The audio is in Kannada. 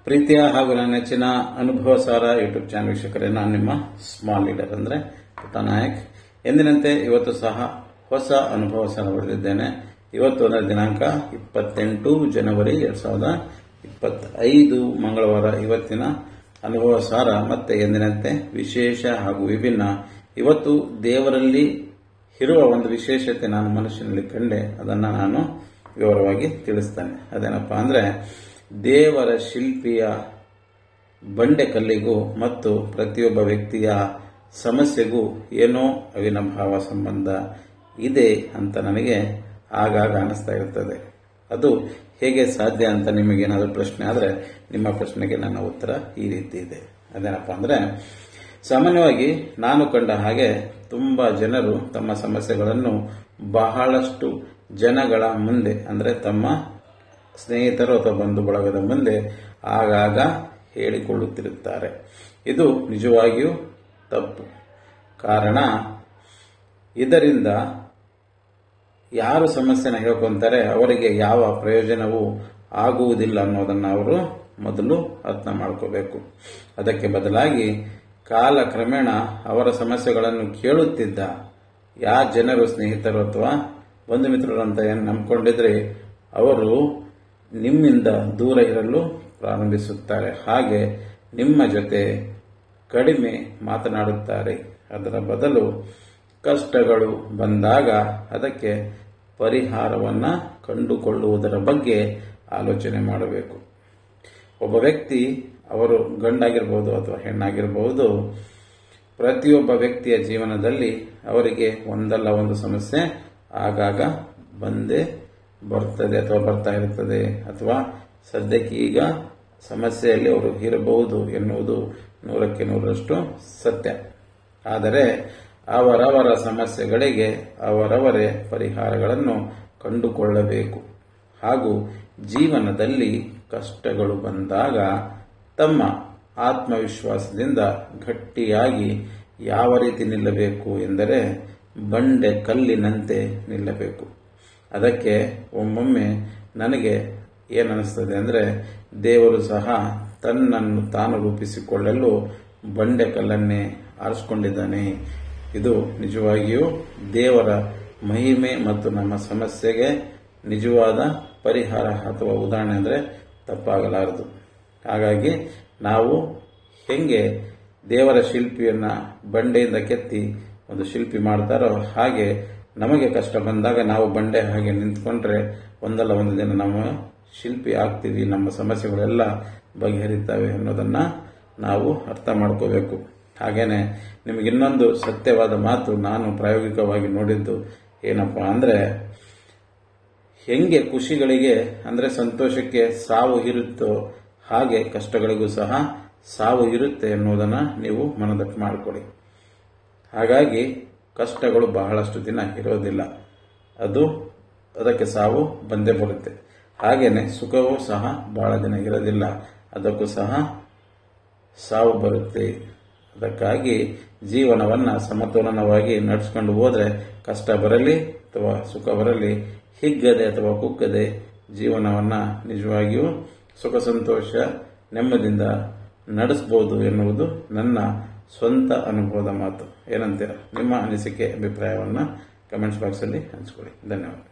ಪ್ರೀತಿಯ ಹಾಗೂ ನನ್ನ ನೆಚ್ಚಿನ ಅನುಭವ ಸಾರ ಯೂಟ್ಯೂಬ್ ಚಾನಲ್ ವೀಕ್ಷಕರೇ, ನಾನು ನಿಮ್ಮ ಸ್ಮಾಲ್ ಲೀಡರ್ ಅಂದ್ರೆ ಪುಟ್ಟನಾಯಕ್. ಎಂದಿನಂತೆ ಇವತ್ತು ಸಹ ಹೊಸ ಅನುಭವ ಸಾರ ಬರೆದಿದ್ದೇನೆ. ಇವತ್ತು ದಿನಾಂಕ 28 ಜನವರಿ 2025 ಮಂಗಳವಾರ. ಇವತ್ತಿನ ಅನುಭವ ಸಾರ ಮತ್ತೆ ಎಂದಿನಂತೆ ವಿಶೇಷ ಹಾಗೂ ವಿಭಿನ್ನ. ಇವತ್ತು ದೇವರಲ್ಲಿ ಇರುವ ಒಂದು ವಿಶೇಷತೆ ನಾನು ಮನುಷ್ಯನಲ್ಲಿ ಕಂಡೆ, ಅದನ್ನು ನಾನು ವಿವರವಾಗಿ ತಿಳಿಸ್ತೇನೆ. ಅದೇನಪ್ಪಾ ಅಂದ್ರೆ, ದೇವರ ಶಿಲ್ಪಿಯ ಬಂಡೆಕಲ್ಲಿಗೂ ಮತ್ತು ಪ್ರತಿಯೊಬ್ಬ ವ್ಯಕ್ತಿಯ ಸಮಸ್ಯೆಗೂ ಏನೋ ಅವಿನಾಭಾವ ಸಂಬಂಧ ಇದೆ ಅಂತ ನನಗೆ ಆಗಾಗ ಅನಿಸ್ತಾ ಇರ್ತದೆ. ಅದು ಹೇಗೆ ಸಾಧ್ಯ ಅಂತ ನಿಮಗೇನಾದರೂ ಪ್ರಶ್ನೆ ಆದರೆ, ನಿಮ್ಮ ಪ್ರಶ್ನೆಗೆ ನನ್ನ ಉತ್ತರ ಈ ರೀತಿ ಇದೆ. ಅದೇನಪ್ಪ ಅಂದ್ರೆ, ಸಾಮಾನ್ಯವಾಗಿ ನಾನು ಕಂಡ ಹಾಗೆ ತುಂಬಾ ಜನರು ತಮ್ಮ ಸಮಸ್ಯೆಗಳನ್ನು ಬಹಳಷ್ಟು ಜನಗಳ ಮುಂದೆ, ಅಂದ್ರೆ ತಮ್ಮ ಸ್ನೇಹಿತರು ಅಥವಾ ಬಂಧು ಬಳಗದ ಮುಂದೆ ಆಗಾಗ ಹೇಳಿಕೊಳ್ಳುತ್ತಿರುತ್ತಾರೆ. ಇದು ನಿಜವಾಗಿಯೂ ತಪ್ಪು. ಕಾರಣ, ಇದರಿಂದ ಯಾರು ಸಮಸ್ಯೆನ ಹೇಳ್ಕೊಂತಾರೆ ಅವರಿಗೆ ಯಾವ ಪ್ರಯೋಜನವೂ ಆಗುವುದಿಲ್ಲ ಅನ್ನೋದನ್ನು ಅವರು ಮೊದಲು ಅರ್ಥ ಮಾಡ್ಕೋಬೇಕು. ಅದಕ್ಕೆ ಬದಲಾಗಿ ಕಾಲಕ್ರಮೇಣ ಅವರ ಸಮಸ್ಯೆಗಳನ್ನು ಕೇಳುತ್ತಿದ್ದ ಯಾವ ಜನರು ಸ್ನೇಹಿತರು ಅಥವಾ ಬಂಧು ಮಿತ್ರರು ಅಂತ ಏನು ನಂಬಿಕೊಂಡಿದ್ರೆ ಅವರು ನಿಮ್ಮಿಂದ ದೂರ ಇರಲು ಪ್ರಾರಂಭಿಸುತ್ತಾರೆ. ಹಾಗೆ ನಿಮ್ಮ ಜೊತೆ ಕಡಿಮೆ ಮಾತನಾಡುತ್ತಾರೆ. ಅದರ ಬದಲು ಕಷ್ಟಗಳು ಬಂದಾಗ ಅದಕ್ಕೆ ಪರಿಹಾರವನ್ನು ಕಂಡುಕೊಳ್ಳುವುದರ ಬಗ್ಗೆ ಆಲೋಚನೆ ಮಾಡಬೇಕು. ಒಬ್ಬ ವ್ಯಕ್ತಿ, ಅವರು ಗಂಡಾಗಿರಬಹುದು ಅಥವಾ ಹೆಣ್ಣಾಗಿರಬಹುದು, ಪ್ರತಿಯೊಬ್ಬ ವ್ಯಕ್ತಿಯ ಜೀವನದಲ್ಲಿ ಅವರಿಗೆ ಒಂದಲ್ಲ ಒಂದು ಸಮಸ್ಯೆ ಆಗಾಗ ಬಂದೇ ಬರ್ತದೆ ಅಥವಾ ಬರ್ತಾ ಇರುತ್ತದೆ. ಅಥವಾ ಸದ್ಯಕ್ಕೆ ಈಗ ಸಮಸ್ಯೆಯಲ್ಲಿ ಅವರು ಇರಬಹುದು ಎನ್ನುವುದು 100ಕ್ಕೆ 100ರಷ್ಟು ಸತ್ಯ. ಆದರೆ ಅವರವರ ಸಮಸ್ಯೆಗಳಿಗೆ ಅವರವರೇ ಪರಿಹಾರಗಳನ್ನು ಕಂಡುಕೊಳ್ಳಬೇಕು. ಹಾಗೂ ಜೀವನದಲ್ಲಿ ಕಷ್ಟಗಳು ಬಂದಾಗ ತಮ್ಮ ಆತ್ಮವಿಶ್ವಾಸದಿಂದ ಗಟ್ಟಿಯಾಗಿ ಯಾವ ರೀತಿ ನಿಲ್ಲಬೇಕು ಎಂದರೆ, ಬಂಡೆ ಕಲ್ಲಿನಂತೆ ನಿಲ್ಲಬೇಕು. ಅದಕ್ಕೆ ಒಮ್ಮೊಮ್ಮೆ ನನಗೆ ಏನನಿಸ್ತದೆ ಅಂದರೆ, ದೇವರು ಸಹ ತನ್ನನ್ನು ತಾನು ರೂಪಿಸಿಕೊಳ್ಳಲು ಬಂಡೆ ಕಲ್ಲನ್ನೇ ಆರಿಸಿಕೊಂಡಿದ್ದಾನೆ. ಇದು ನಿಜವಾಗಿಯೂ ದೇವರ ಮಹಿಮೆ ಮತ್ತು ನಮ್ಮ ಸಮಸ್ಯೆಗೆ ನಿಜವಾದ ಪರಿಹಾರ ಅಥವಾ ಉದಾಹರಣೆ ಅಂದರೆ ತಪ್ಪಾಗಲಾರದು. ಹಾಗಾಗಿ ನಾವು ಹೆಂಗೆ ದೇವರ ಶಿಲ್ಪಿಯನ್ನ ಬಂಡೆಯಿಂದ ಕೆತ್ತಿ ಒಂದು ಶಿಲ್ಪಿ ಮಾಡ್ತಾರೋ, ಹಾಗೆ ನಮಗೆ ಕಷ್ಟ ಬಂದಾಗ ನಾವು ಬಂಡೆ ಹಾಗೆ ನಿಂತ್ಕೊಂಡ್ರೆ ಒಂದಲ್ಲ ಒಂದು ದಿನ ನಾವು ಶಿಲ್ಪಿ ಆಗ್ತೀವಿ, ನಮ್ಮ ಸಮಸ್ಯೆಗಳೆಲ್ಲ ಬಗೆಹರಿತವೆ ಅನ್ನೋದನ್ನ ನಾವು ಅರ್ಥ ಮಾಡ್ಕೋಬೇಕು. ಹಾಗೇನೆ ನಿಮಗೆ ಇನ್ನೊಂದು ಸತ್ಯವಾದ ಮಾತು ನಾನು ಪ್ರಾಯೋಗಿಕವಾಗಿ ನೋಡಿದ್ದು ಏನಪ್ಪಾ ಅಂದ್ರೆ, ಹೆಂಗೆ ಖುಷಿಗಳಿಗೆ ಅಂದ್ರೆ ಸಂತೋಷಕ್ಕೆ ಸಾವು ಇರುತ್ತೋ ಹಾಗೆ ಕಷ್ಟಗಳಿಗೂ ಸಹ ಸಾವು ಇರುತ್ತೆ ಎನ್ನುವುದನ್ನ ನೀವು ಮನದಟ್ಟು ಮಾಡಿಕೊಡಿ. ಹಾಗಾಗಿ ಕಷ್ಟಗಳು ಬಹಳಷ್ಟು ದಿನ ಇರೋದಿಲ್ಲ, ಅದಕ್ಕೆ ಸಾವು ಬಂದೇ ಬರುತ್ತೆ. ಹಾಗೇನೆ ಸುಖವೂ ಸಹ ಬಹಳ ದಿನ ಇರೋದಿಲ್ಲ, ಅದಕ್ಕೂ ಸಹ ಸಾವು ಬರುತ್ತೆ. ಅದಕ್ಕಾಗಿ ಜೀವನವನ್ನ ಸಮತೋಲನವಾಗಿ ನಡೆಸ್ಕೊಂಡು ಹೋದ್ರೆ ಕಷ್ಟ ಬರಲಿ ಅಥವಾ ಸುಖ ಬರಲಿ, ಹಿಗ್ಗದೆ ಅಥವಾ ಕುಗ್ಗದೆ ಜೀವನವನ್ನ ನಿಜವಾಗಿಯೂ ಸುಖ ಸಂತೋಷ ನೆಮ್ಮದಿಯಿಂದ ನಡೆಸಬಹುದು ಎನ್ನುವುದು ನನ್ನ ಸ್ವಂತ ಅನುಭವದ ಮಾತು. ಏನಂತೀರ? ನಿಮ್ಮ ಅನಿಸಿಕೆ ಅಭಿಪ್ರಾಯವನ್ನ ಕಮೆಂಟ್ಸ್ ಬಾಕ್ಸ್ ಅಲ್ಲಿ ಹಂಚಿಕೊಳ್ಳಿ. ಧನ್ಯವಾದ.